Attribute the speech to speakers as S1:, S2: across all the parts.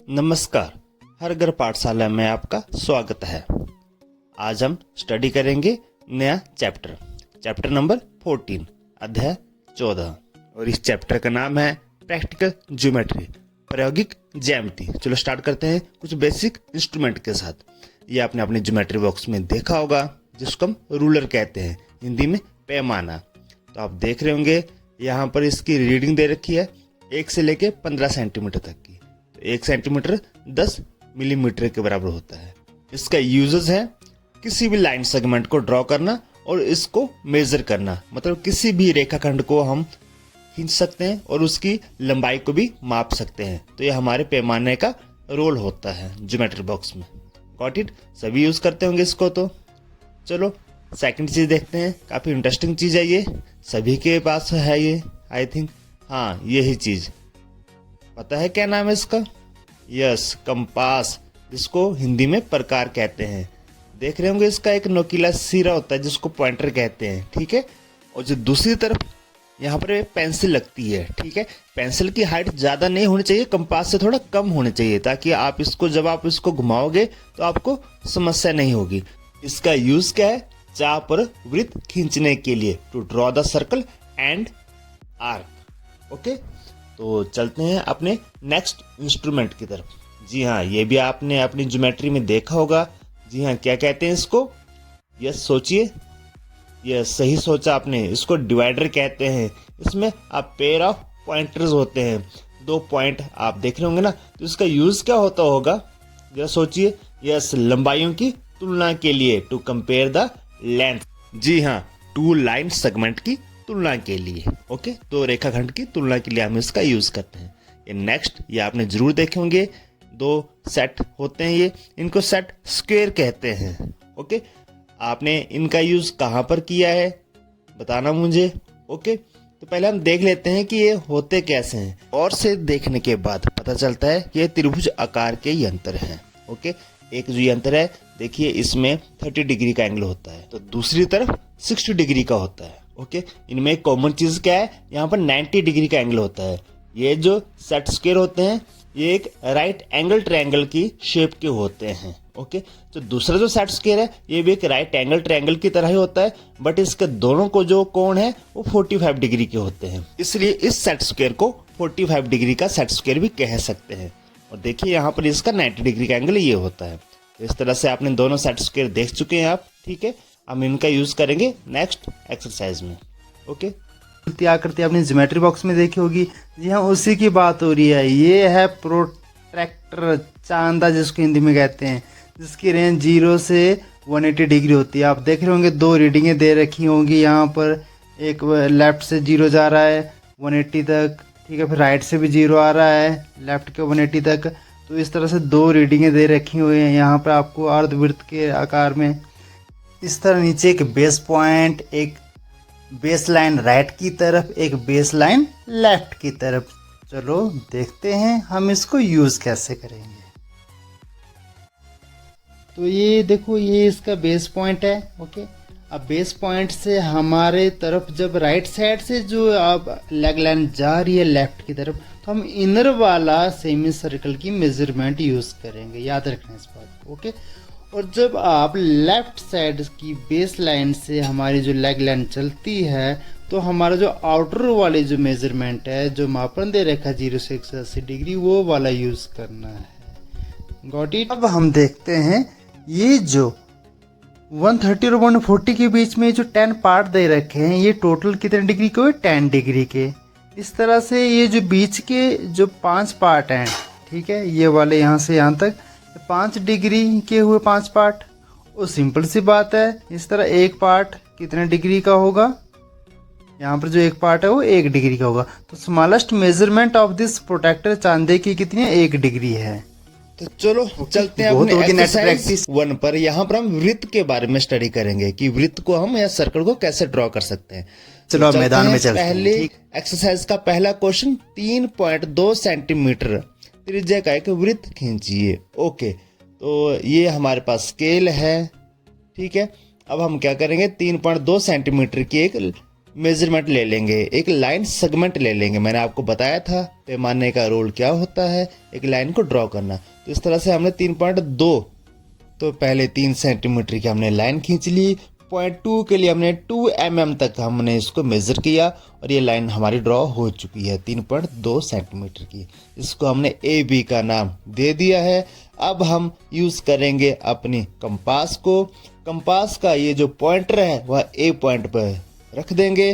S1: नमस्कार, हर घर पाठशाला में आपका स्वागत है। आज हम स्टडी करेंगे नया चैप्टर नंबर 14, अध्याय 14 और इस चैप्टर का नाम है प्रैक्टिकल ज्योमेट्री, प्रायोगिक ज्यामिति। चलो स्टार्ट करते हैं कुछ बेसिक इंस्ट्रूमेंट के साथ। ये आपने अपने ज्योमेट्री बॉक्स में देखा होगा, जिसको हम रूलर कहते हैं, हिंदी में पैमाना। तो आप देख रहे होंगे यहाँ पर इसकी रीडिंग दे रखी है 1 से लेके 15 सेंटीमीटर तक की। तो 1 सेंटीमीटर 10 मिलीमीटर के बराबर होता है। इसका यूजेस है किसी भी लाइन सेगमेंट को ड्रॉ करना और इसको मेजर करना, मतलब किसी भी रेखाखंड को हम खींच सकते हैं और उसकी लंबाई को भी माप सकते हैं। तो ये हमारे पैमाने का रोल होता है ज्योमेट्री बॉक्स में। Got it? सभी यूज करते होंगे इसको। तो चलो सेकंड चीज देखते हैं। काफी इंटरेस्टिंग चीज है ये, सभी के पास है ये, आई थिंक। हाँ, यही चीज पता है क्या नाम है इसका? यस, कंपास, जिसको हिंदी में प्रकार कहते हैं। देख रहे होंगे इसका एक नोकीला सिरा होता है जिसको पॉइंटर कहते हैं, ठीक है। और जो दूसरी तरफ यहाँ पर पेंसिल लगती है, ठीक है। पेंसिल की हाइट ज्यादा नहीं होनी चाहिए, कंपास से थोड़ा कम होनी चाहिए, ताकि आप इसको जब आप इसको घुमाओगे तो आपको समस्या नहीं होगी। इसका यूज क्या है? चाप पर वृत्त खींचने के लिए, to draw the circle and arc. Okay, तो चलते हैं अपने नेक्स्ट इंस्ट्रूमेंट की तरफ। जी हाँ, ये भी आपने अपनी ज्योमेट्री में देखा होगा। जी हाँ, क्या कहते हैं इसको? यस, सोचिए। यस, सही सोचा आपने, इसको डिवाइडर कहते हैं। इसमें आप पेयर ऑफ पॉइंटर्स होते हैं, 2 पॉइंट आप देख रहे होंगे ना। तो इसका यूज क्या होता होगा, जरा सोचिए। यस, लंबाइयों की तुलना के लिए, टू कंपेयर द लेंथ। जी हाँ, 2 लाइन सेगमेंट की तुलना के लिए। ओके, 2 रेखाखंड की तुलना के लिए हम इसका यूज करते हैं। ये नेक्स्ट, ये आपने जरूर देखे होंगे, 2 सेट होते हैं ये, इनको सेट स्क्वायर कहते हैं। ओके, आपने इनका यूज कहाँ पर किया है बताना मुझे। ओके, तो पहले हम देख लेते हैं कि ये होते कैसे हैं। और से देखने के बाद पता चलता है कि ये त्रिभुज आकार के यंत्र हैं। ओके, एक जो यंत्र है, देखिए इसमें 30 डिग्री का एंगल होता है, तो दूसरी तरफ 60 डिग्री का होता है। ओके, इनमें एक कॉमन चीज क्या है? यहाँ पर 90 डिग्री का एंगल होता है। ये जो सेट स्क्वायर होते हैं, ये एक राइट एंगल ट्रायंगल की शेप के होते हैं। ओके, तो दूसरा जो सेट स्क्वायर है, ये भी एक राइट एंगल ट्रायंगल की तरह ही होता है, बट इसके दोनों को जो कोण है वो 45 डिग्री के होते हैं। इसलिए इस सेट स्क्वायर को 45 डिग्री का सेट स्क्वायर भी कह सकते हैं। और देखिए यहाँ पर इसका 90 डिग्री का एंगल ये होता है। तो इस तरह से आपने दोनों सेट स्क्वायर देख चुके हैं आप, ठीक है। हम इनका यूज करेंगे नेक्स्ट एक्सरसाइज में। ओके,
S2: आकृति आपने ज्योमेट्री बॉक्स में देखी होगी। जी हाँ, उसी की बात हो रही है। ये है प्रोट्रैक्टर, चांदा जिसको हिंदी में कहते हैं, जिसकी रेंज 0 से 180 डिग्री होती है। आप देख रहे होंगे 2 रीडिंगें दे रखी होंगी यहाँ पर। एक लेफ्ट से 0 जा रहा है 180 तक, ठीक है, फिर राइट से भी 0 आ रहा है लेफ्ट के 180 तक। तो इस तरह से 2 रीडिंगें दे रखी हुई हैं यहाँ पर आपको अर्धवृत्त के आकार में। इस तरह नीचे एक बेस पॉइंट, एक बेस लाइन राइट की तरफ, एक बेस लाइन लेफ्ट की तरफ। चलो देखते हैं हम इसको यूज कैसे करेंगे। तो ये देखो, ये इसका बेस पॉइंट है। ओके, अब बेस पॉइंट से हमारे तरफ जब राइट साइड से जो अब लेग लाइन जा रही है लेफ्ट की तरफ, तो हम इनर वाला सेमी सर्कल की मेजरमेंट यूज करेंगे, याद रखना इस बात को। ओके, और जब आप लेफ्ट साइड की बेस लाइन से हमारी जो लेग लाइन चलती है, तो हमारा जो आउटर वाली जो मेजरमेंट है, जो मापन दे रखा 0 से 180 डिग्री, वो वाला यूज करना है। Got it? अब हम देखते हैं ये जो 130 और 140 के बीच में जो 10 पार्ट दे रखे हैं, ये टोटल कितने डिग्री के हुए? 10 डिग्री के। इस तरह से ये जो बीच के जो 5 पार्ट हैं, ठीक है, ये वाले यहाँ से यहाँ तक 5 डिग्री के हुए 5 पार्ट। और सिंपल सी बात है, इस तरह एक पार्ट कितने डिग्री का होगा? यहाँ पर जो एक पार्ट है वो 1 डिग्री का होगा। तो smallest measurement of this protractor चांदे की कितनी है? 1 डिग्री है।
S1: तो चलो चलते हैं अपने एक्सरसाइज 1 पर। यहाँ पर हम वृत्त के बारे में स्टडी करेंगे कि वृत्त को हम या सर्कल को कैसे ड्रॉ कर सकते हैं।
S2: चलो तो मैदान में चलते हैं।
S1: पहले एक्सरसाइज का पहला क्वेश्चन, 3.2 सेंटीमीटर त्रिज्या का एक वृत्त खींचिए। ओके, तो ये हमारे पास स्केल है, ठीक है। अब हम क्या करेंगे, 3.2 सेंटीमीटर की एक मेजरमेंट ले लेंगे, एक लाइन सेगमेंट ले लेंगे। मैंने आपको बताया था पैमाने का रोल क्या होता है, एक लाइन को ड्रॉ करना। तो इस तरह से हमने 3.2, तो पहले 3 सेंटीमीटर की हमने लाइन खींच ली। 0.2 के लिए हमने 2 mm तक हमने इसको मेज़र किया और ये लाइन हमारी ड्रॉ हो चुकी है 3.2 सेंटीमीटर की। इसको हमने ए बी का नाम दे दिया है। अब हम यूज़ करेंगे अपनी कंपास को। कंपास का ये जो पॉइंटर है वह ए पॉइंट पर रख देंगे।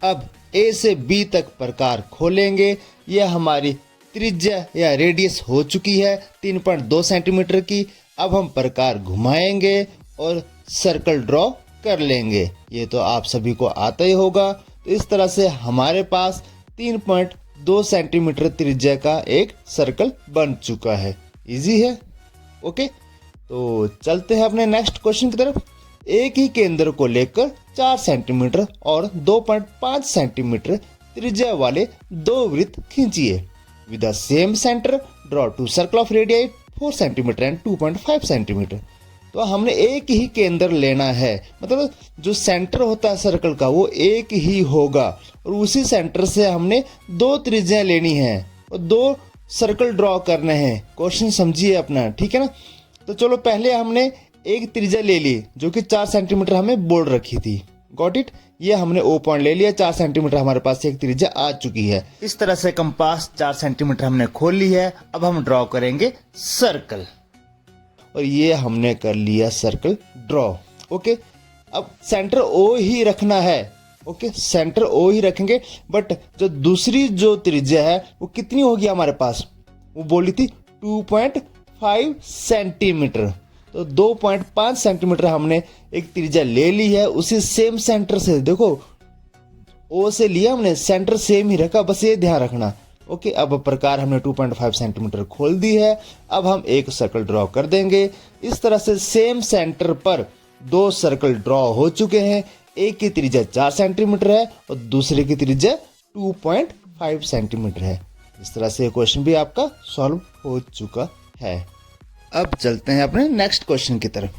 S1: अब ए से बी तक प्रकार खोलेंगे। यह हमारी त्रिज्या या रेडियस हो चुकी है 3.2 सेंटीमीटर की। अब हम प्रकार घुमाएंगे और सर्कल ड्रॉ कर लेंगे। ये तो आप सभी को आता ही होगा। तो इस तरह से हमारे पास 3.2 सेंटीमीटर त्रिज्या का एक सर्कल बन चुका है। इजी है। ओके, तो चलते हैं अपने नेक्स्ट क्वेश्चन की तरफ। एक ही केंद्र को लेकर 4 सेंटीमीटर और 2.5 सेंटीमीटर त्रिज्या वाले 2 वृत्त खींचिए। With the same centre draw 2 circle of radius 4 centimetre and 2.5 centimetre. तो हमने एक ही केंद्र लेना है, मतलब जो सेंटर होता है सर्कल का वो एक ही होगा और उसी सेंटर से हमने 2 त्रिज्याएं लेनी है और 2 सर्कल ड्रॉ करने हैं। क्वेश्चन समझिए अपना, ठीक है ना। तो चलो पहले हमने एक त्रिज्या ले ली जो कि 4 सेंटीमीटर हमें बोल रखी थी। Got it. ये हमने ओ पॉइंट ले लिया, 4 सेंटीमीटर हमारे पास एक त्रिज्या आ चुकी है। इस तरह से कंपास 4 सेंटीमीटर हमने खोल ली है। अब हम ड्रॉ करेंगे सर्कल और ये हमने कर लिया सर्कल ड्रॉ। ओके, अब सेंटर ओ ही रखना है। ओके, सेंटर ओ ही रखेंगे, बट जो दूसरी जो त्रिज्या है वो कितनी होगी हमारे पास, वो बोली थी 2.5 सेंटीमीटर। तो 2.5 सेंटीमीटर हमने एक त्रिज्या ले ली है उसी सेम सेंटर से। देखो ओ से लिया हमने, सेंटर सेम ही रखा, बस ये ध्यान रखना। ओके, अब प्रकार हमने 2.5 सेंटीमीटर खोल दी है। अब हम एक सर्कल ड्रॉ कर देंगे। इस तरह से सेम सेंटर पर 2 सर्कल ड्रॉ हो चुके हैं। एक की त्रिज्या 4 सेंटीमीटर है और दूसरे की त्रिज्या 2.5 सेंटीमीटर है। इस तरह से क्वेश्चन भी आपका सॉल्व हो चुका है। अब चलते हैं अपने नेक्स्ट क्वेश्चन की तरफ।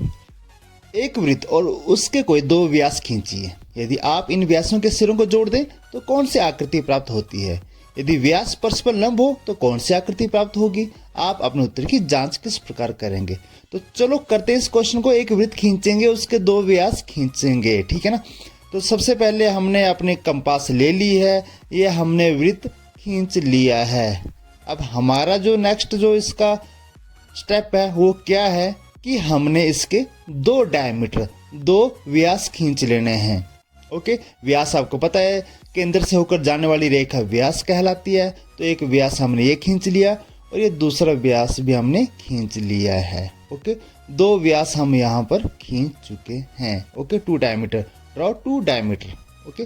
S1: एक वृत्त और उसके कोई 2 व्यास खींचिए। यदि आप इन व्यासों के सिरों को जोड़ दें तो कौन सी आकृति प्राप्त होती है। यदि व्यास परस्पर लंब हो तो कौन सी आकृति प्राप्त होगी। आप अपने उत्तर की जांच किस प्रकार करेंगे। तो चलो करते हैं इस क्वेश्चन को। एक वृत्त खींचेंगे, उसके 2 व्यास खींचेंगे, ठीक है ना। तो सबसे पहले हमने अपने कंपास ले ली है, ये हमने वृत्त खींच लिया है। अब हमारा जो नेक्स्ट जो इसका स्टेप है वो क्या है कि हमने इसके 2 डायमीटर 2 व्यास खींच लेने हैं। ओके, व्यास आपको पता है केंद्र से होकर जाने वाली रेखा व्यास कहलाती है। तो एक व्यास हमने ये खींच लिया और ये दूसरा व्यास भी हमने खींच लिया है। ओके, 2 व्यास हम यहाँ पर खींच चुके हैं। Okay, 2 diameter draw 2 diameter. Okay,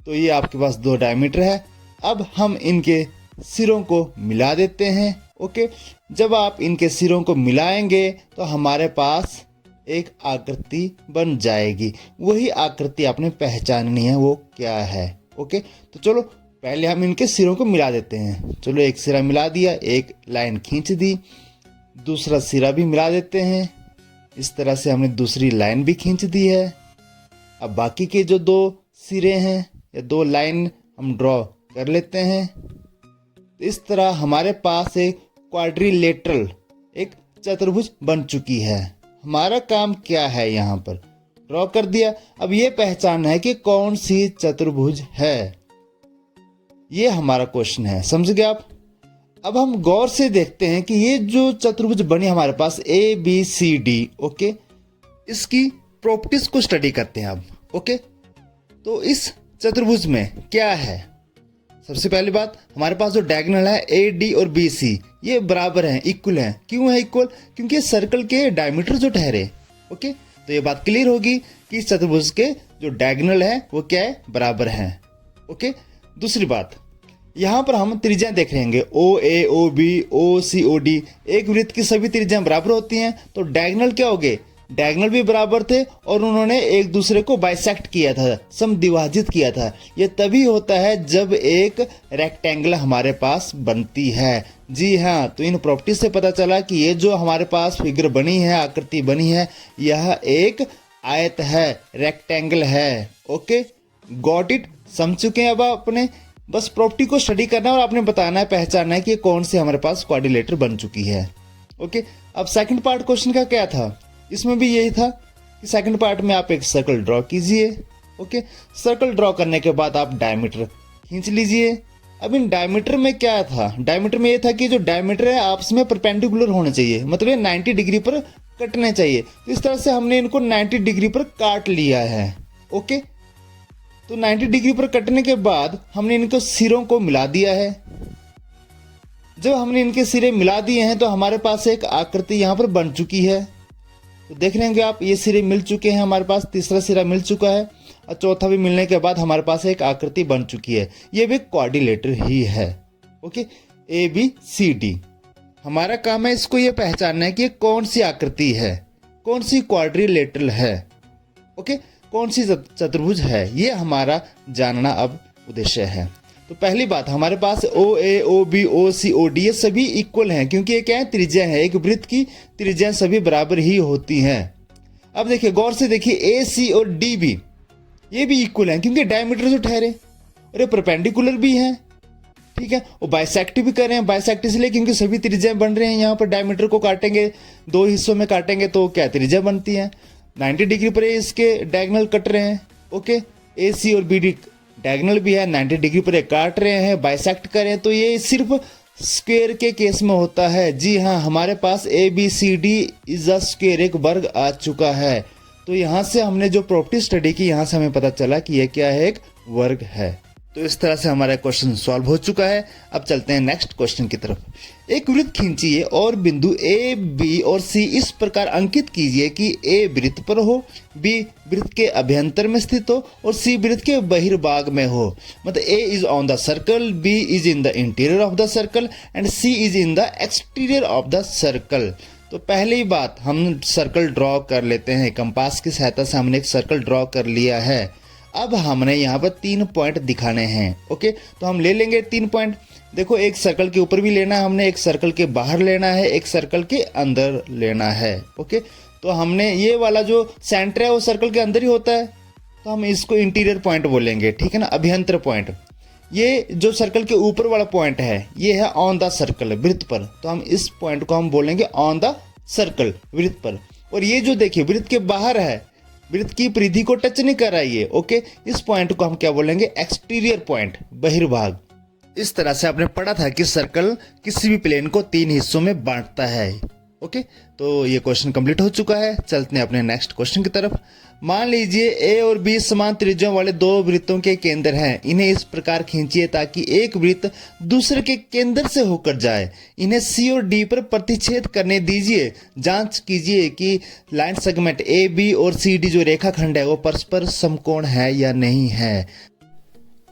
S1: तो ये आपके पास 2 डायमीटर है। अब हम इनके सिरों को मिला देते हैं। ओके, जब आप इनके सिरों को मिलाएंगे तो हमारे पास एक आकृति बन जाएगी। वही आकृति आपने पहचाननी है, वो क्या है। ओके, तो चलो पहले हम इनके सिरों को मिला देते हैं। चलो एक सिरा मिला दिया, एक लाइन खींच दी, दूसरा सिरा भी मिला देते हैं। इस तरह से हमने दूसरी लाइन भी खींच दी है। अब बाकी के जो 2 सिरे हैं या 2 लाइन हम ड्रॉ कर लेते हैं। इस तरह हमारे पास एक क्वाड्रिलेटरल एक चतुर्भुज बन चुकी है। हमारा काम क्या है, यहाँ पर ड्रॉ कर दिया। अब ये पहचानना है कि कौन सी चतुर्भुज है, ये हमारा क्वेश्चन है। समझ गए आप। अब हम गौर से देखते हैं कि ये जो चतुर्भुज बनी हमारे पास ABCD। ओके, इसकी प्रॉपर्टीज को स्टडी करते हैं अब। ओके, तो इस चतुर्भुज में क्या है। सबसे पहली बात, हमारे पास जो डायगोनल है AD और BC ये बराबर हैं, इक्वल हैं। क्यों है इक्वल, क्योंकि सर्कल के डायमीटर जो ठहरे। ओके, तो ये बात क्लियर होगी कि इस चतुर्भुज के जो डायगोनल है वो क्या है, बराबर हैं। ओके, दूसरी बात, यहाँ पर हम त्रिज्याएं देख रहे हैं OA, OB, OC, OD। एक वृत्त की सभी त्रिज्याएं बराबर होती हैं, तो डायगोनल क्या हो गए, डायगोनल भी बराबर थे और उन्होंने एक दूसरे को बाइसेक्ट किया था, समद्विभाजित किया था। ये तभी होता है जब एक रेक्टेंगल हमारे पास बनती है। जी हाँ, तो इन प्रॉपर्टी से पता चला कि ये जो हमारे पास फिगर बनी है, आकृति बनी है, यह एक आयत है, रेक्टेंगल है। ओके, गॉट इट, समझ चुके हैं। अब आपने बस प्रॉपर्टी को स्टडी करना है और आपने बताना है, पहचानना है कि कौन सी हमारे पास क्वाड्रिलेटरल बन चुकी है। ओके, अब सेकंड पार्ट क्वेश्चन का क्या था, इसमें भी यही था कि सेकंड पार्ट में आप एक सर्कल ड्रॉ कीजिए। ओके, सर्कल ड्रॉ करने के बाद आप डायमीटर खींच लीजिए। अब इन डायमीटर में क्या था, डायमीटर में ये था कि जो डायमीटर है आपस में परपेंडिकुलर होने चाहिए, मतलब ये 90 डिग्री पर कटने चाहिए। तो इस तरह से हमने इनको 90 डिग्री पर काट लिया है। ओके, तो 90 डिग्री पर कटने के बाद हमने इनको सिरों को मिला दिया है। जब हमने इनके सिरे मिला दिए हैं तो हमारे पास एक आकृति यहाँ पर बन चुकी है। तो देख रहे हैं आप, ये सिरे मिल चुके हैं हमारे पास, तीसरा सिरा मिल चुका है और चौथा भी मिलने के बाद हमारे पास एक आकृति बन चुकी है। ये भी क्वाड्रिलेटरल ही है। ओके, ABCD, हमारा काम है इसको ये पहचानना है कि कौन सी आकृति है, कौन सी क्वाड्रिलेटरल है। ओके, कौन सी चतुर्भुज है, ये हमारा जानना अब उद्देश्य है। तो पहली बात, हमारे पास OA, OB, OC, OD ये सभी इक्वल हैं, क्योंकि ये क्या है, त्रिज्या है। एक वृत्त की त्रिज्या सभी बराबर ही होती हैं। अब देखिए, गौर से देखिए, AC और DB ये भी इक्वल हैं, क्योंकि डायमीटर जो ठहरे और ये परपेंडिकुलर भी हैं। ठीक है, और बाइसेक्ट भी कर रहे हैं। बाइसेक्ट इसलिए क्योंकि सभी त्रिज्याएं बन रहे हैं। यहाँ पर डायमीटर को काटेंगे, दो हिस्सों में काटेंगे तो क्या त्रिज्या बनती है। 90 डिग्री पर इसके डायगोनल कट रहे हैं। ओके, AC और BD डायगोनल भी है, 90 डिग्री पर काट रहे हैं, बाइसेक्ट कर रहे हैं। तो ये सिर्फ स्क्वायर के केस में होता है। जी हाँ, हमारे पास ABCD इज अ स्क्वायर, एक वर्ग आ चुका है। तो यहाँ से हमने जो प्रॉपर्टी स्टडी की, यहाँ से हमें पता चला कि यह क्या है, एक वर्ग है। तो इस तरह से हमारा क्वेश्चन सॉल्व हो चुका है। अब चलते हैं नेक्स्ट क्वेश्चन की तरफ। एक वृत्त खींचिए और बिंदु A, B और C इस प्रकार अंकित कीजिए कि A वृत्त पर हो, B वृत्त के अभ्यंतर में स्थित हो और C वृत्त के बहिर्भाग में हो। मतलब A is on the circle, B is in the interior of the circle and C is in the exterior of the circle. तो पहली बात, हम सर्कल ड्रॉ कर लेते हैं। कंपास की सहायता से हमने एक सर्कल ड्रॉ कर लिया है। अब हमने यहाँ पर 3 पॉइंट दिखाने हैं। ओके, तो हम ले लेंगे 3 पॉइंट। देखो, एक सर्कल के ऊपर भी लेना है हमने, एक सर्कल के बाहर लेना है, एक सर्कल के अंदर लेना है। ओके, तो हमने ये वाला जो सेंटर है वो सर्कल के अंदर ही होता है, तो हम इसको इंटीरियर पॉइंट बोलेंगे। ठीक है ना, अभ्यंतर पॉइंट। ये जो सर्कल के ऊपर वाला पॉइंट है ये है ऑन द सर्कल, वृत्त पर। तो हम इस पॉइंट को हम बोलेंगे ऑन द सर्कल, वृत्त पर। और ये जो देखिए वृत्त के बाहर है, वृत्त की परिधि को टच नहीं कर रहा है ये। ओके, इस पॉइंट को हम क्या बोलेंगे, एक्सटीरियर पॉइंट, बहिर्भाग। इस तरह से आपने पढ़ा था कि सर्कल किसी भी प्लेन को 3 हिस्सों में बांटता है। ओके, तो ये क्वेश्चन कंप्लीट हो चुका है। चलते हैं अपने नेक्स्ट क्वेश्चन की तरफ। मान लीजिए A और B समान त्रिज्याओं वाले 2 वृत्तों के केंद्र हैं। इन्हें इस प्रकार खींचिए ताकि एक वृत्त दूसरे के केंद्र से होकर जाए। इन्हें C और D पर प्रतिच्छेद करने दीजिए। जांच कीजिए कि लाइन सेगमेंट AB और CD जो रेखाखंड है वो परस्पर समकोण है या नहीं है।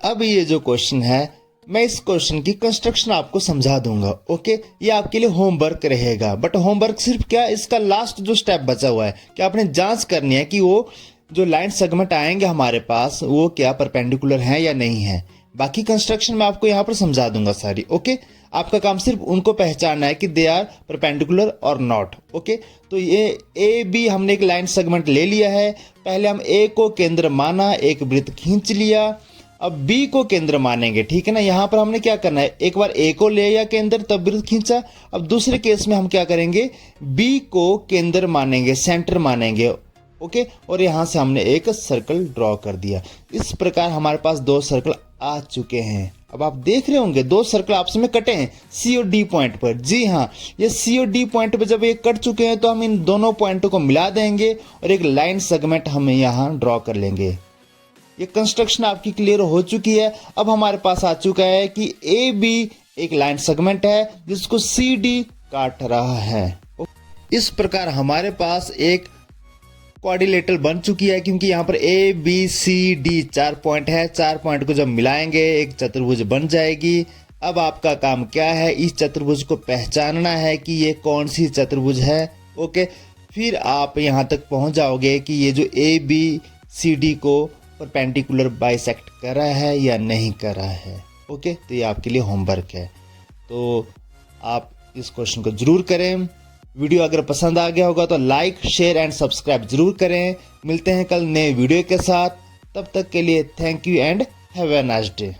S1: अब ये जो क्वेश्चन है, मैं इस क्वेश्चन की कंस्ट्रक्शन आपको समझा दूंगा। ओके, ये आपके लिए होमवर्क रहेगा। बट होमवर्क सिर्फ क्या, इसका लास्ट जो स्टेप बचा हुआ है कि आपने जांच करनी है कि वो जो लाइन सेगमेंट आएंगे हमारे पास वो क्या परपेंडिकुलर हैं या नहीं है। बाकी कंस्ट्रक्शन मैं आपको यहाँ पर समझा दूंगा सारी। ओके, आपका काम सिर्फ उनको पहचानना है कि दे आर परपेंडिकुलर और नॉट। ओके, तो ये AB हमने एक लाइन सेगमेंट ले लिया है। पहले हम A को केंद्र माना, एक वृत्त खींच लिया। अब B को केंद्र मानेंगे। ठीक है ना, यहाँ पर हमने क्या करना है, एक बार A को ले या केंद्र तब वृत्त खींचा। अब दूसरे केस में हम क्या करेंगे, B को केंद्र मानेंगे, सेंटर मानेंगे। ओके, और यहाँ से हमने एक सर्कल ड्रॉ कर दिया। इस प्रकार हमारे पास 2 सर्कल आ चुके हैं। अब आप देख रहे होंगे 2 सर्कल आपस में कटे हैं C और D पॉइंट पर। जी हाँ, ये C और D पॉइंट पर जब ये कट चुके हैं तो हम इन दोनों पॉइंटों को मिला देंगे और एक लाइन सेगमेंट हम यहाँ ड्रॉ कर लेंगे। ये कंस्ट्रक्शन आपकी क्लियर हो चुकी है। अब हमारे पास आ चुका है कि AB एक लाइन सेगमेंट है जिसको CD काट रहा है। इस प्रकार हमारे पास एक क्वाड्रिलेटरल बन चुकी है, क्योंकि यहाँ पर ABCD 4 पॉइंट है। 4 पॉइंट को जब मिलाएंगे एक चतुर्भुज बन जाएगी। अब आपका काम क्या है, इस चतुर्भुज को पहचानना है कि ये कौन सी चतुर्भुज है। ओके, फिर आप यहाँ तक पहुँच जाओगे कि ये जो ABCD को परपेंडिकुलर बाइसेक्ट कर रहा है या नहीं कर रहा है। ओके, तो ये आपके लिए होमवर्क है। तो आप इस क्वेश्चन को जरूर करें। वीडियो अगर पसंद आ गया होगा तो लाइक, शेयर एंड सब्सक्राइब जरूर करें। मिलते हैं कल नए वीडियो के साथ। तब तक के लिए thank you and have a nice day.